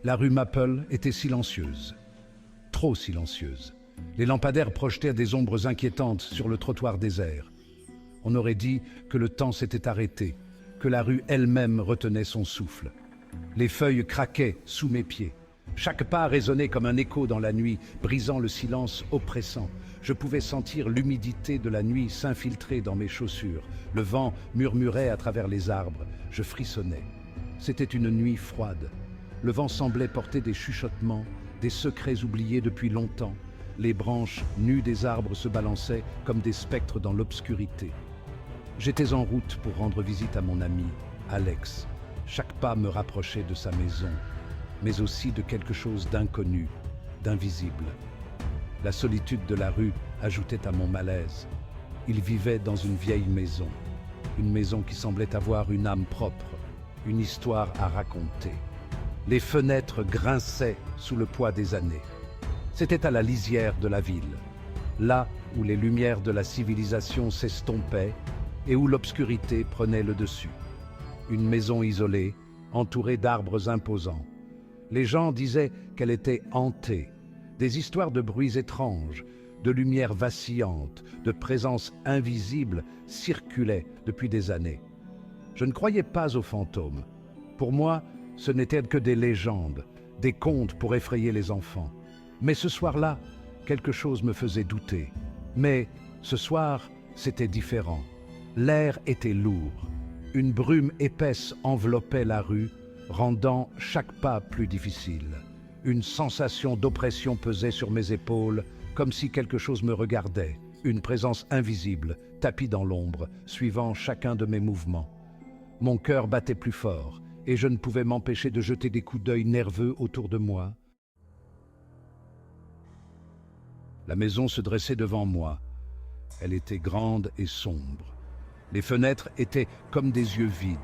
La rue Maple était silencieuse, trop silencieuse. Les lampadaires projetaient des ombres inquiétantes sur le trottoir désert. On aurait dit que le temps s'était arrêté, que la rue elle-même retenait son souffle. Les feuilles craquaient sous mes pieds. Chaque pas résonnait comme un écho dans la nuit, brisant le silence oppressant. Je pouvais sentir l'humidité de la nuit s'infiltrer dans mes chaussures. Le vent murmurait à travers les arbres. Je frissonnais. C'était une nuit froide. Le vent semblait porter des chuchotements, des secrets oubliés depuis longtemps. Les branches nues des arbres se balançaient comme des spectres dans l'obscurité. J'étais en route pour rendre visite à mon ami, Alex. Chaque pas me rapprochait de sa maison, mais aussi de quelque chose d'inconnu, d'invisible. La solitude de la rue ajoutait à mon malaise. Il vivait dans une vieille maison, une maison qui semblait avoir une âme propre, une histoire à raconter. Les fenêtres grinçaient sous le poids des années. C'était à la lisière de la ville, là où les lumières de la civilisation s'estompaient et où l'obscurité prenait le dessus. Une maison isolée, entourée d'arbres imposants. Les gens disaient qu'elle était hantée. Des histoires de bruits étranges, de lumières vacillantes, de présences invisibles circulaient depuis des années. Je ne croyais pas aux fantômes. Pour moi, ce n'étaient que des légendes, des contes pour effrayer les enfants. Mais ce soir-là, quelque chose me faisait douter. Mais ce soir, c'était différent. L'air était lourd. Une brume épaisse enveloppait la rue, rendant chaque pas plus difficile. Une sensation d'oppression pesait sur mes épaules, comme si quelque chose me regardait. Une présence invisible, tapie dans l'ombre, suivant chacun de mes mouvements. Mon cœur battait plus fort, et je ne pouvais m'empêcher de jeter des coups d'œil nerveux autour de moi. La maison se dressait devant moi. Elle était grande et sombre. Les fenêtres étaient comme des yeux vides.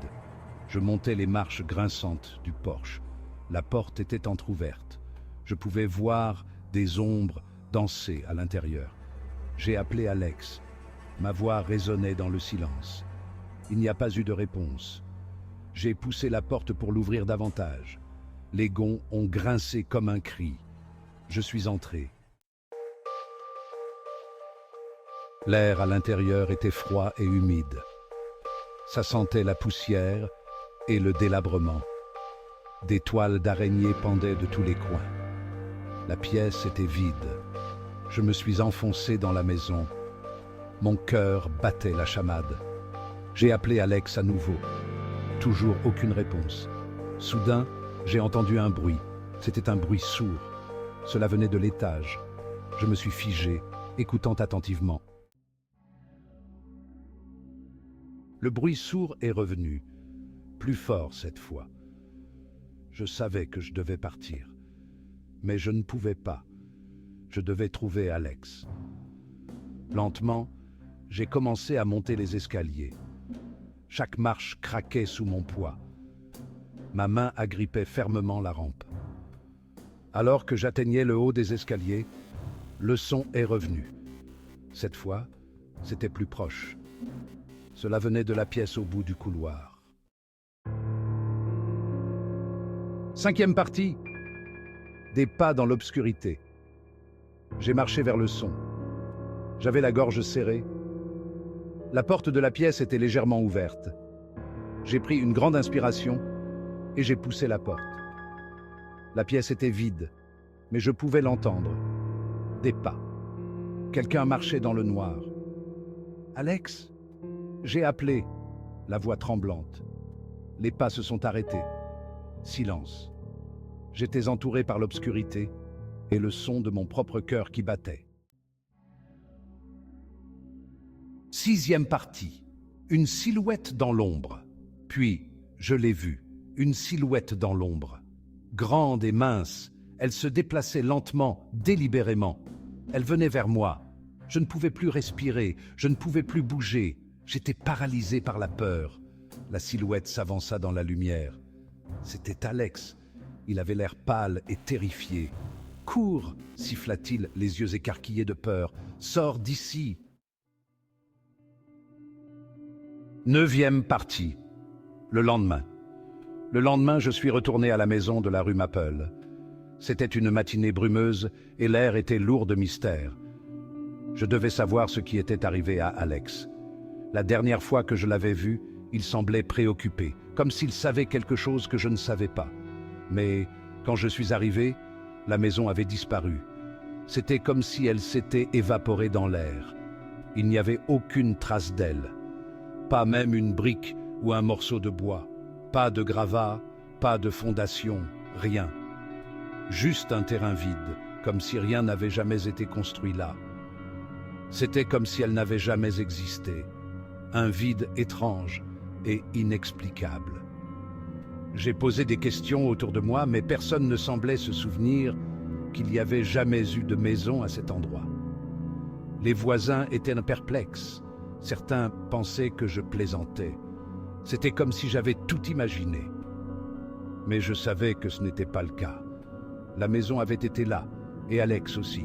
Je montais les marches grinçantes du porche. La porte était entr'ouverte. Je pouvais voir des ombres danser à l'intérieur. J'ai appelé Alex. Ma voix résonnait dans le silence. Il n'y a pas eu de réponse. J'ai poussé la porte pour l'ouvrir davantage. Les gonds ont grincé comme un cri. Je suis entré. L'air à l'intérieur était froid et humide. Ça sentait la poussière et le délabrement. Des toiles d'araignées pendaient de tous les coins. La pièce était vide. Je me suis enfoncé dans la maison. Mon cœur battait la chamade. J'ai appelé Alex à nouveau. Toujours aucune réponse. Soudain, j'ai entendu un bruit. C'était un bruit sourd. Cela venait de l'étage. Je me suis figé, écoutant attentivement. Le bruit sourd est revenu, plus fort cette fois. Je savais que je devais partir, mais je ne pouvais pas. Je devais trouver Alex. Lentement, j'ai commencé à monter les escaliers. Chaque marche craquait sous mon poids. Ma main agrippait fermement la rampe. Alors que j'atteignais le haut des escaliers, le son est revenu. Cette fois, c'était plus proche. Cela venait de la pièce au bout du couloir. Cinquième partie. Des pas dans l'obscurité. J'ai marché vers le son. J'avais la gorge serrée. La porte de la pièce était légèrement ouverte. J'ai pris une grande inspiration et j'ai poussé la porte. La pièce était vide, mais je pouvais l'entendre. Des pas. Quelqu'un marchait dans le noir. Alex ? J'ai appelé, la voix tremblante. Les pas se sont arrêtés. Silence. J'étais entouré par l'obscurité et le son de mon propre cœur qui battait. Sixième partie. Une silhouette dans l'ombre. Puis, je l'ai vue, une silhouette dans l'ombre. Grande et mince, elle se déplaçait lentement, délibérément. Elle venait vers moi. Je ne pouvais plus respirer, je ne pouvais plus bouger. J'étais paralysé par la peur. La silhouette s'avança dans la lumière. C'était Alex. Il avait l'air pâle et terrifié. « Cours !» siffla-t-il, les yeux écarquillés de peur. « Sors d'ici !» Neuvième partie. Le lendemain. Le lendemain, je suis retourné à la maison de la rue Maple. C'était une matinée brumeuse et l'air était lourd de mystère. Je devais savoir ce qui était arrivé à Alex. La dernière fois que je l'avais vu, il semblait préoccupé, comme s'il savait quelque chose que je ne savais pas. Mais quand je suis arrivé, la maison avait disparu. C'était comme si elle s'était évaporée dans l'air. Il n'y avait aucune trace d'elle. Pas même une brique ou un morceau de bois. Pas de gravat, pas de fondation, rien. Juste un terrain vide, comme si rien n'avait jamais été construit là. C'était comme si elle n'avait jamais existé. Un vide étrange et inexplicable. J'ai posé des questions autour de moi, mais personne ne semblait se souvenir qu'il n'y avait jamais eu de maison à cet endroit. Les voisins étaient perplexes. Certains pensaient que je plaisantais. C'était comme si j'avais tout imaginé. Mais je savais que ce n'était pas le cas. La maison avait été là, et Alex aussi.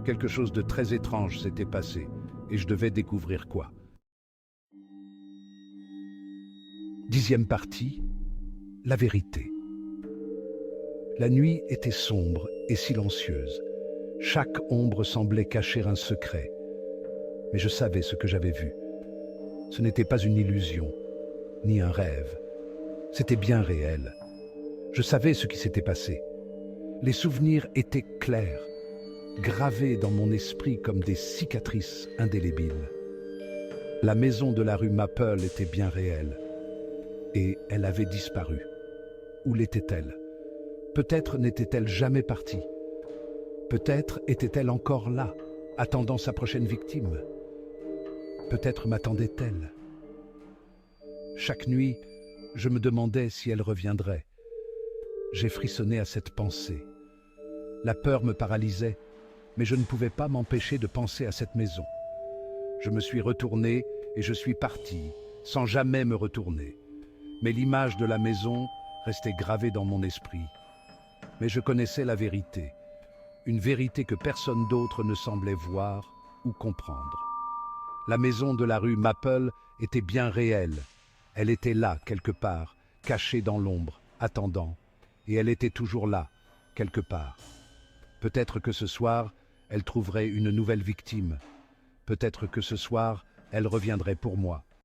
Quelque chose de très étrange s'était passé, et je devais découvrir quoi. 10e partie, la vérité. La nuit était sombre et silencieuse. Chaque ombre semblait cacher un secret. Mais je savais ce que j'avais vu. Ce n'était pas une illusion, ni un rêve. C'était bien réel. Je savais ce qui s'était passé. Les souvenirs étaient clairs, gravés dans mon esprit comme des cicatrices indélébiles. La maison de la rue Maple était bien réelle. Et elle avait disparu. Où l'était-elle? Peut-être n'était-elle jamais partie. Peut-être était-elle encore là, attendant sa prochaine victime. Peut-être m'attendait-elle. Chaque nuit, je me demandais si elle reviendrait. J'ai frissonné à cette pensée. La peur me paralysait, mais je ne pouvais pas m'empêcher de penser à cette maison. Je me suis retourné et je suis parti, sans jamais me retourner. Mais l'image de la maison restait gravée dans mon esprit. Mais je connaissais la vérité, une vérité que personne d'autre ne semblait voir ou comprendre. La maison de la rue Maple était bien réelle. Elle était là, quelque part, cachée dans l'ombre, attendant. Et elle était toujours là, quelque part. Peut-être que ce soir, elle trouverait une nouvelle victime. Peut-être que ce soir, elle reviendrait pour moi.